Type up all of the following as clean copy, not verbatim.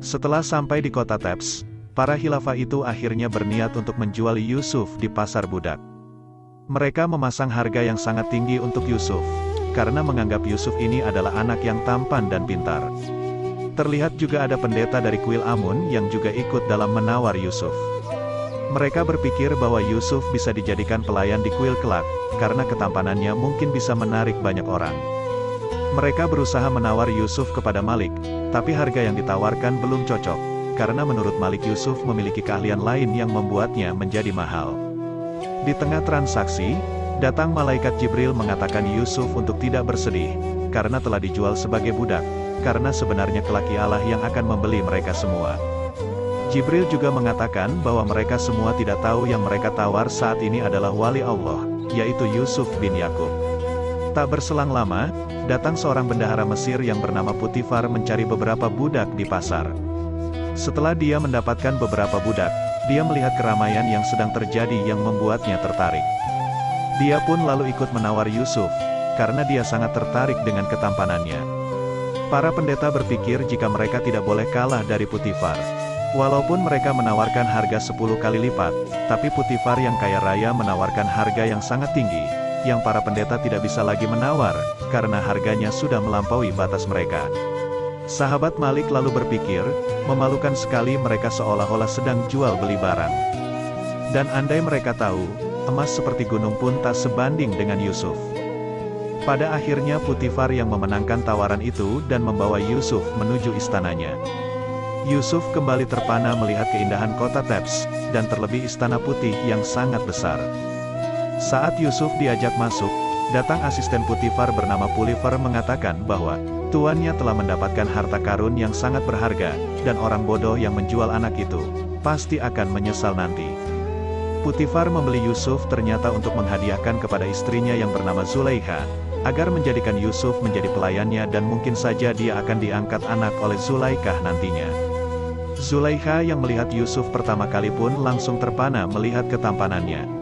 Setelah sampai di kota Thebes, para khilafah itu akhirnya berniat untuk menjual Yusuf di pasar budak. Mereka memasang harga yang sangat tinggi untuk Yusuf, karena menganggap Yusuf ini adalah anak yang tampan dan pintar. Terlihat juga ada pendeta dari kuil Amun yang juga ikut dalam menawar Yusuf. Mereka berpikir bahwa Yusuf bisa dijadikan pelayan di kuil kelak, karena ketampanannya mungkin bisa menarik banyak orang. Mereka berusaha menawar Yusuf kepada Malik, tapi harga yang ditawarkan belum cocok, karena menurut Malik Yusuf memiliki keahlian lain yang membuatnya menjadi mahal. Di tengah transaksi, datang malaikat Jibril mengatakan Yusuf untuk tidak bersedih, karena telah dijual sebagai budak, karena sebenarnya kelak Allah yang akan membeli mereka semua. Jibril juga mengatakan bahwa mereka semua tidak tahu yang mereka tawar saat ini adalah wali Allah, yaitu Yusuf bin Yakub. Tak berselang lama, datang seorang bendahara Mesir yang bernama Putifar mencari beberapa budak di pasar. Setelah dia mendapatkan beberapa budak, dia melihat keramaian yang sedang terjadi yang membuatnya tertarik. Dia pun lalu ikut menawar Yusuf, karena dia sangat tertarik dengan ketampanannya. Para pendeta berpikir jika mereka tidak boleh kalah dari Putifar. Walaupun mereka menawarkan harga 10 kali lipat, tapi Putifar yang kaya raya menawarkan harga yang sangat tinggi, yang para pendeta tidak bisa lagi menawar, karena harganya sudah melampaui batas mereka. Sahabat Malik lalu berpikir, memalukan sekali mereka seolah-olah sedang jual beli barang. Dan andai mereka tahu, emas seperti gunung pun tak sebanding dengan Yusuf. Pada akhirnya Putifar yang memenangkan tawaran itu dan membawa Yusuf menuju istananya. Yusuf kembali terpana melihat keindahan kota Thebes, dan terlebih istana putih yang sangat besar. Saat Yusuf diajak masuk, datang asisten Putifar bernama Pulifer mengatakan bahwa tuannya telah mendapatkan harta karun yang sangat berharga, dan orang bodoh yang menjual anak itu pasti akan menyesal nanti. Putifar membeli Yusuf ternyata untuk menghadiahkan kepada istrinya yang bernama Zulaikha, agar menjadikan Yusuf menjadi pelayannya dan mungkin saja dia akan diangkat anak oleh Zulaikha nantinya. Zulaikha yang melihat Yusuf pertama kali pun langsung terpana melihat ketampanannya.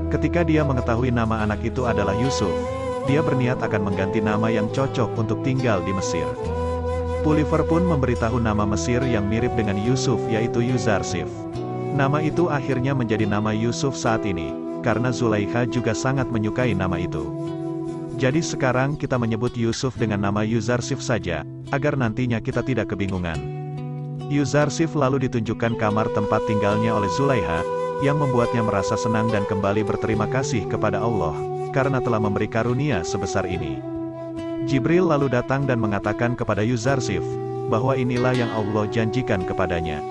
Ketika dia mengetahui nama anak itu adalah Yusuf, dia berniat akan mengganti nama yang cocok untuk tinggal di Mesir. Pulifer pun memberitahu nama Mesir yang mirip dengan Yusuf yaitu Yuzarsif. Nama itu akhirnya menjadi nama Yusuf saat ini, karena Zulaikha juga sangat menyukai nama itu. Jadi sekarang kita menyebut Yusuf dengan nama Yuzarsif saja, agar nantinya kita tidak kebingungan. Yuzarsif lalu ditunjukkan kamar tempat tinggalnya oleh Zulaikha, yang membuatnya merasa senang dan kembali berterima kasih kepada Allah, karena telah memberi karunia sebesar ini. Jibril lalu datang dan mengatakan kepada Yuzarsif, bahwa inilah yang Allah janjikan kepadanya.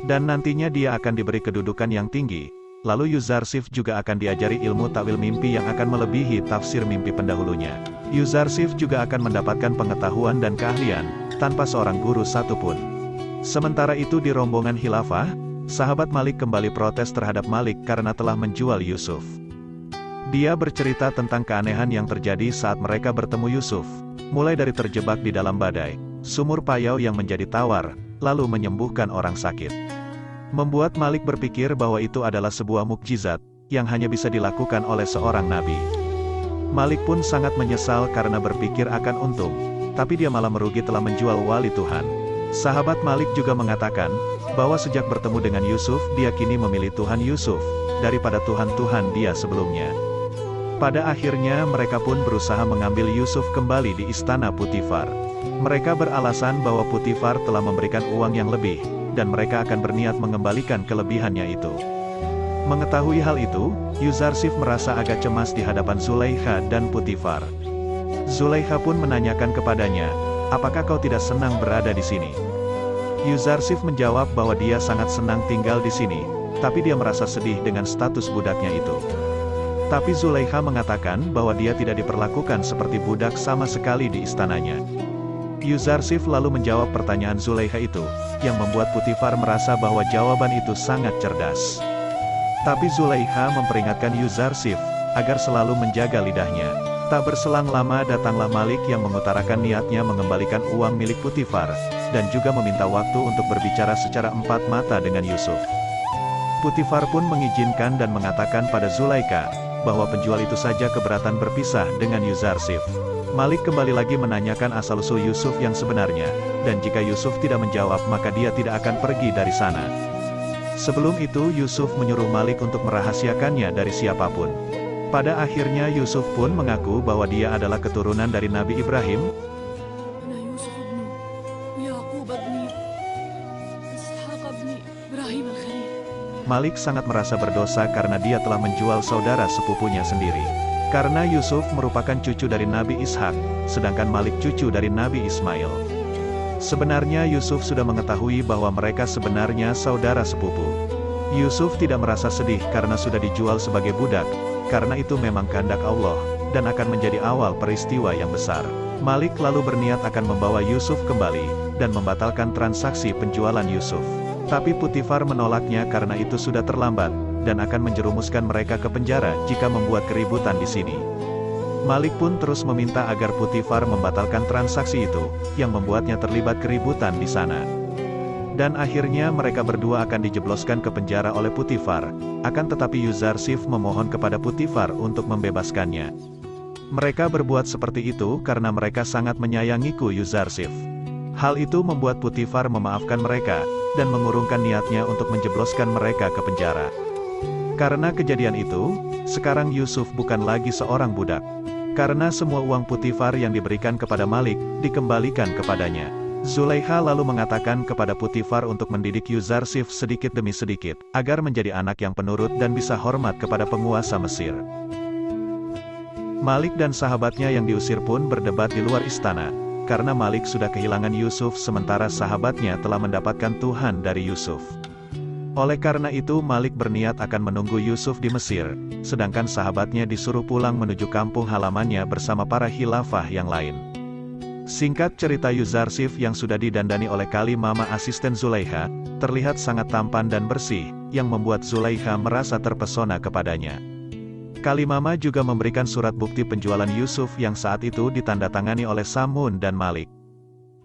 Dan nantinya dia akan diberi kedudukan yang tinggi, lalu Yuzarsif juga akan diajari ilmu takwil mimpi yang akan melebihi tafsir mimpi pendahulunya. Yuzarsif juga akan mendapatkan pengetahuan dan keahlian, tanpa seorang guru satupun. Sementara itu di rombongan khilafah, sahabat Malik kembali protes terhadap Malik karena telah menjual Yusuf. Dia bercerita tentang keanehan yang terjadi saat mereka bertemu Yusuf, mulai dari terjebak di dalam badai, sumur payau yang menjadi tawar, lalu menyembuhkan orang sakit. Membuat Malik berpikir bahwa itu adalah sebuah mukjizat, yang hanya bisa dilakukan oleh seorang nabi. Malik pun sangat menyesal karena berpikir akan untung, tapi dia malah merugi telah menjual wali Tuhan. Sahabat Malik juga mengatakan, bahwa sejak bertemu dengan Yusuf dia kini memilih Tuhan Yusuf, daripada Tuhan-Tuhan dia sebelumnya. Pada akhirnya mereka pun berusaha mengambil Yusuf kembali di istana Putifar. Mereka beralasan bahwa Putifar telah memberikan uang yang lebih, dan mereka akan berniat mengembalikan kelebihannya itu. Mengetahui hal itu, Yuzarsif merasa agak cemas di hadapan Zulaikha dan Putifar. Zulaikha pun menanyakan kepadanya, apakah kau tidak senang berada di sini? Yuzarsif menjawab bahwa dia sangat senang tinggal di sini, tapi dia merasa sedih dengan status budaknya itu. Tapi Zulaikha mengatakan bahwa dia tidak diperlakukan seperti budak sama sekali di istananya. Yuzarsif lalu menjawab pertanyaan Zulaikha itu, yang membuat Putifar merasa bahwa jawaban itu sangat cerdas. Tapi Zulaikha memperingatkan Yuzarsif, agar selalu menjaga lidahnya. Tak berselang lama datanglah Malik yang mengutarakan niatnya mengembalikan uang milik Putifar, dan juga meminta waktu untuk berbicara secara empat mata dengan Yusuf. Putifar pun mengizinkan dan mengatakan pada Zulaikha, bahwa penjual itu saja keberatan berpisah dengan Yuzarsif. Malik kembali lagi menanyakan asal-usul Yusuf yang sebenarnya, dan jika Yusuf tidak menjawab maka dia tidak akan pergi dari sana. Sebelum itu Yusuf menyuruh Malik untuk merahasiakannya dari siapapun. Pada akhirnya Yusuf pun mengaku bahwa dia adalah keturunan dari Nabi Ibrahim. Malik sangat merasa berdosa karena dia telah menjual saudara sepupunya sendiri. Karena Yusuf merupakan cucu dari Nabi Ishak, sedangkan Malik cucu dari Nabi Ismail. Sebenarnya Yusuf sudah mengetahui bahwa mereka sebenarnya saudara sepupu. Yusuf tidak merasa sedih karena sudah dijual sebagai budak, karena itu memang kehendak Allah, dan akan menjadi awal peristiwa yang besar. Malik lalu berniat akan membawa Yusuf kembali, dan membatalkan transaksi penjualan Yusuf. Tapi Putifar menolaknya karena itu sudah terlambat, dan akan menjerumuskan mereka ke penjara jika membuat keributan di sini. Malik pun terus meminta agar Putifar membatalkan transaksi itu, yang membuatnya terlibat keributan di sana. Dan akhirnya mereka berdua akan dijebloskan ke penjara oleh Putifar, akan tetapi Yuzarsif memohon kepada Putifar untuk membebaskannya. Mereka berbuat seperti itu karena mereka sangat menyayangiku Yuzarsif. Hal itu membuat Putifar memaafkan mereka, dan mengurungkan niatnya untuk menjebloskan mereka ke penjara. Karena kejadian itu, sekarang Yusuf bukan lagi seorang budak. Karena semua uang Putifar yang diberikan kepada Malik, dikembalikan kepadanya. Zulaikha lalu mengatakan kepada Putifar untuk mendidik Yuzarsif sedikit demi sedikit, agar menjadi anak yang penurut dan bisa hormat kepada penguasa Mesir. Malik dan sahabatnya yang diusir pun berdebat di luar istana, karena Malik sudah kehilangan Yusuf sementara sahabatnya telah mendapatkan Tuhan dari Yusuf. Oleh karena itu Malik berniat akan menunggu Yusuf di Mesir, sedangkan sahabatnya disuruh pulang menuju kampung halamannya bersama para khilafah yang lain. Singkat cerita Yuzarsif yang sudah didandani oleh Kalimama asisten Zulaikha, terlihat sangat tampan dan bersih, yang membuat Zulaikha merasa terpesona kepadanya. Kalimama juga memberikan surat bukti penjualan Yusuf yang saat itu ditandatangani oleh Samun dan Malik.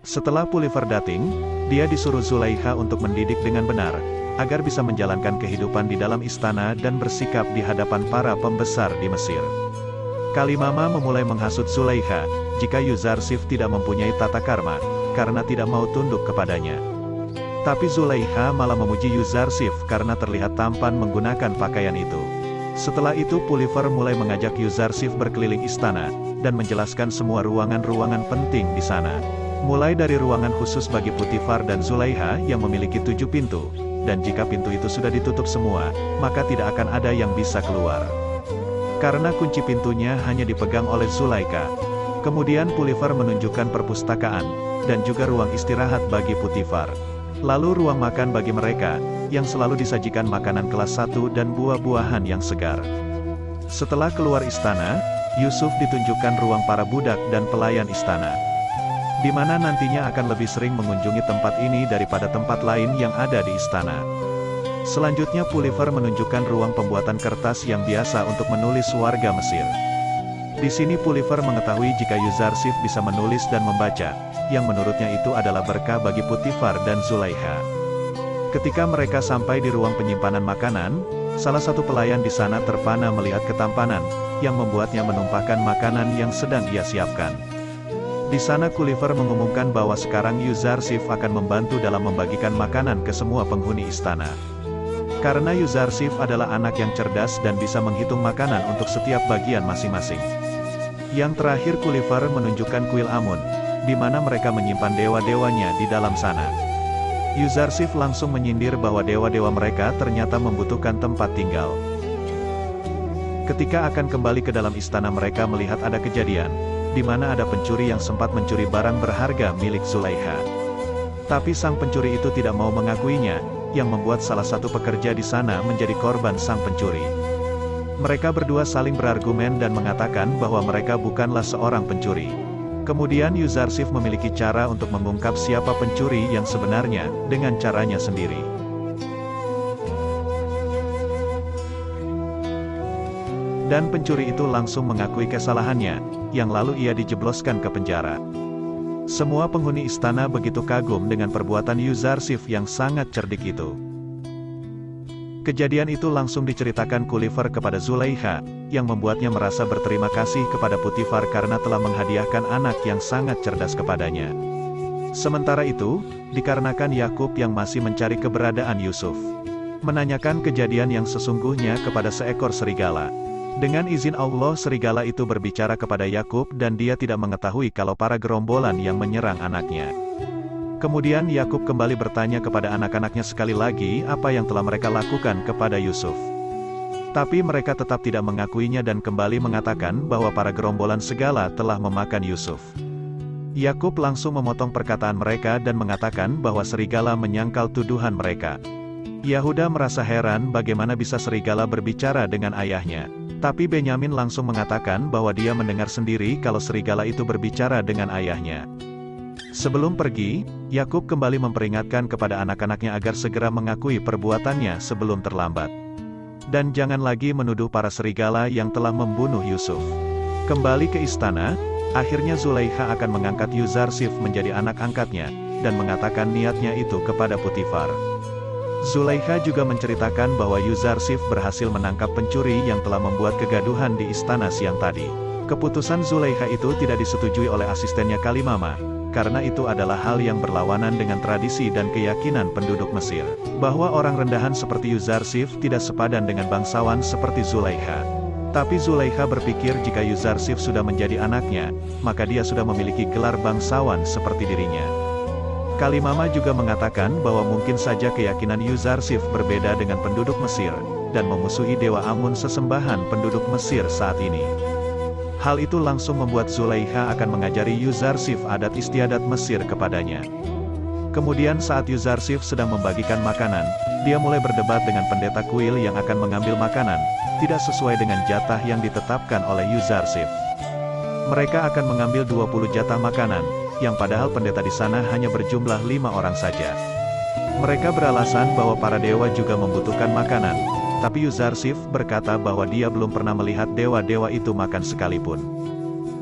Setelah Putifar dating, dia disuruh Zulaikha untuk mendidik dengan benar, agar bisa menjalankan kehidupan di dalam istana dan bersikap di hadapan para pembesar di Mesir. Kalimama memulai menghasut Zulaikha, jika Yuzarsif tidak mempunyai tata karma, karena tidak mau tunduk kepadanya. Tapi Zulaikha malah memuji Yuzarsif karena terlihat tampan menggunakan pakaian itu. Setelah itu Putifar mulai mengajak Yuzarsif berkeliling istana, dan menjelaskan semua ruangan-ruangan penting di sana. Mulai dari ruangan khusus bagi Putifar dan Zulaikha yang memiliki 7 pintu, dan jika pintu itu sudah ditutup semua, maka tidak akan ada yang bisa keluar. Karena kunci pintunya hanya dipegang oleh Zulaikha. Kemudian Putifar menunjukkan perpustakaan, dan juga ruang istirahat bagi Putifar. Lalu ruang makan bagi mereka, yang selalu disajikan makanan kelas 1 dan buah-buahan yang segar. Setelah keluar istana, Yusuf ditunjukkan ruang para budak dan pelayan istana, di mana nantinya akan lebih sering mengunjungi tempat ini daripada tempat lain yang ada di istana. Selanjutnya Putifar menunjukkan ruang pembuatan kertas yang biasa untuk menulis warga Mesir. Di sini Putifar mengetahui jika Yuzarsif bisa menulis dan membaca, yang menurutnya itu adalah berkah bagi Putifar dan Zulaikha. Ketika mereka sampai di ruang penyimpanan makanan, salah satu pelayan di sana terpana melihat ketampanan, yang membuatnya menumpahkan makanan yang sedang ia siapkan. Di sana Putifar mengumumkan bahwa sekarang Yuzarsif akan membantu dalam membagikan makanan ke semua penghuni istana. Karena Yuzarsif adalah anak yang cerdas dan bisa menghitung makanan untuk setiap bagian masing-masing. Yang terakhir Putifar menunjukkan kuil Amun, di mana mereka menyimpan dewa-dewanya di dalam sana. Yuzarsif langsung menyindir bahwa dewa-dewa mereka ternyata membutuhkan tempat tinggal. Ketika akan kembali ke dalam istana mereka melihat ada kejadian, di mana ada pencuri yang sempat mencuri barang berharga milik Zulaikha. Tapi sang pencuri itu tidak mau mengakuinya, yang membuat salah satu pekerja di sana menjadi korban sang pencuri. Mereka berdua saling berargumen dan mengatakan bahwa mereka bukanlah seorang pencuri. Kemudian Yuzarsif memiliki cara untuk mengungkap siapa pencuri yang sebenarnya, dengan caranya sendiri. Dan pencuri itu langsung mengakui kesalahannya, yang lalu ia dijebloskan ke penjara. Semua penghuni istana begitu kagum dengan perbuatan Yuzarsif yang sangat cerdik itu. Kejadian itu langsung diceritakan Putifar kepada Zulaikha, yang membuatnya merasa berterima kasih kepada Putifar karena telah menghadiahkan anak yang sangat cerdas kepadanya. Sementara itu, dikarenakan Yakub yang masih mencari keberadaan Yusuf, menanyakan kejadian yang sesungguhnya kepada seekor serigala. Dengan izin Allah, serigala itu berbicara kepada Yakub dan dia tidak mengetahui kalau para gerombolan yang menyerang anaknya. Kemudian Yakub kembali bertanya kepada anak-anaknya sekali lagi apa yang telah mereka lakukan kepada Yusuf. Tapi mereka tetap tidak mengakuinya dan kembali mengatakan bahwa para gerombolan segala telah memakan Yusuf. Yakub langsung memotong perkataan mereka dan mengatakan bahwa serigala menyangkal tuduhan mereka. Yahuda merasa heran bagaimana bisa serigala berbicara dengan ayahnya. Tapi Benyamin langsung mengatakan bahwa dia mendengar sendiri kalau serigala itu berbicara dengan ayahnya. Sebelum pergi, Yakub kembali memperingatkan kepada anak-anaknya agar segera mengakui perbuatannya sebelum terlambat. Dan jangan lagi menuduh para serigala yang telah membunuh Yusuf. Kembali ke istana, akhirnya Zulaikha akan mengangkat Yuzarsif menjadi anak angkatnya, dan mengatakan niatnya itu kepada Potifar. Zulaikha juga menceritakan bahwa Yuzarsif berhasil menangkap pencuri yang telah membuat kegaduhan di istana siang tadi. Keputusan Zulaikha itu tidak disetujui oleh asistennya Kalimama, karena itu adalah hal yang berlawanan dengan tradisi dan keyakinan penduduk Mesir, bahwa orang rendahan seperti Yuzarsif tidak sepadan dengan bangsawan seperti Zulaikha. Tapi Zulaikha berpikir jika Yuzarsif sudah menjadi anaknya, maka dia sudah memiliki gelar bangsawan seperti dirinya. Kalimama juga mengatakan bahwa mungkin saja keyakinan Yuzarsif berbeda dengan penduduk Mesir, dan memusuhi dewa Amun sesembahan penduduk Mesir saat ini. Hal itu langsung membuat Zulaikha akan mengajari Yuzarsif adat istiadat Mesir kepadanya. Kemudian saat Yuzarsif sedang membagikan makanan, dia mulai berdebat dengan pendeta kuil yang akan mengambil makanan, tidak sesuai dengan jatah yang ditetapkan oleh Yuzarsif. Mereka akan mengambil 20 jatah makanan, yang padahal pendeta di sana hanya berjumlah 5 orang saja. Mereka beralasan bahwa para dewa juga membutuhkan makanan, tapi Yuzarsif berkata bahwa dia belum pernah melihat dewa-dewa itu makan sekalipun.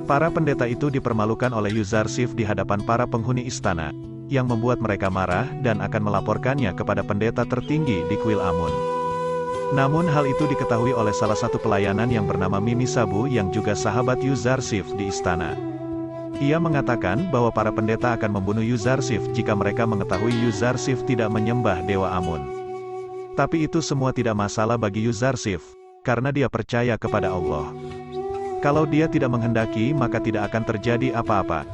Para pendeta itu dipermalukan oleh Yuzarsif di hadapan para penghuni istana, yang membuat mereka marah dan akan melaporkannya kepada pendeta tertinggi di kuil Amun. Namun hal itu diketahui oleh salah satu pelayanan yang bernama Mimisabu yang juga sahabat Yuzarsif di istana. Ia mengatakan bahwa para pendeta akan membunuh Yuzarsif jika mereka mengetahui Yuzarsif tidak menyembah dewa Amun. Tapi itu semua tidak masalah bagi Yuzarsif, karena dia percaya kepada Allah. Kalau dia tidak menghendaki maka tidak akan terjadi apa-apa.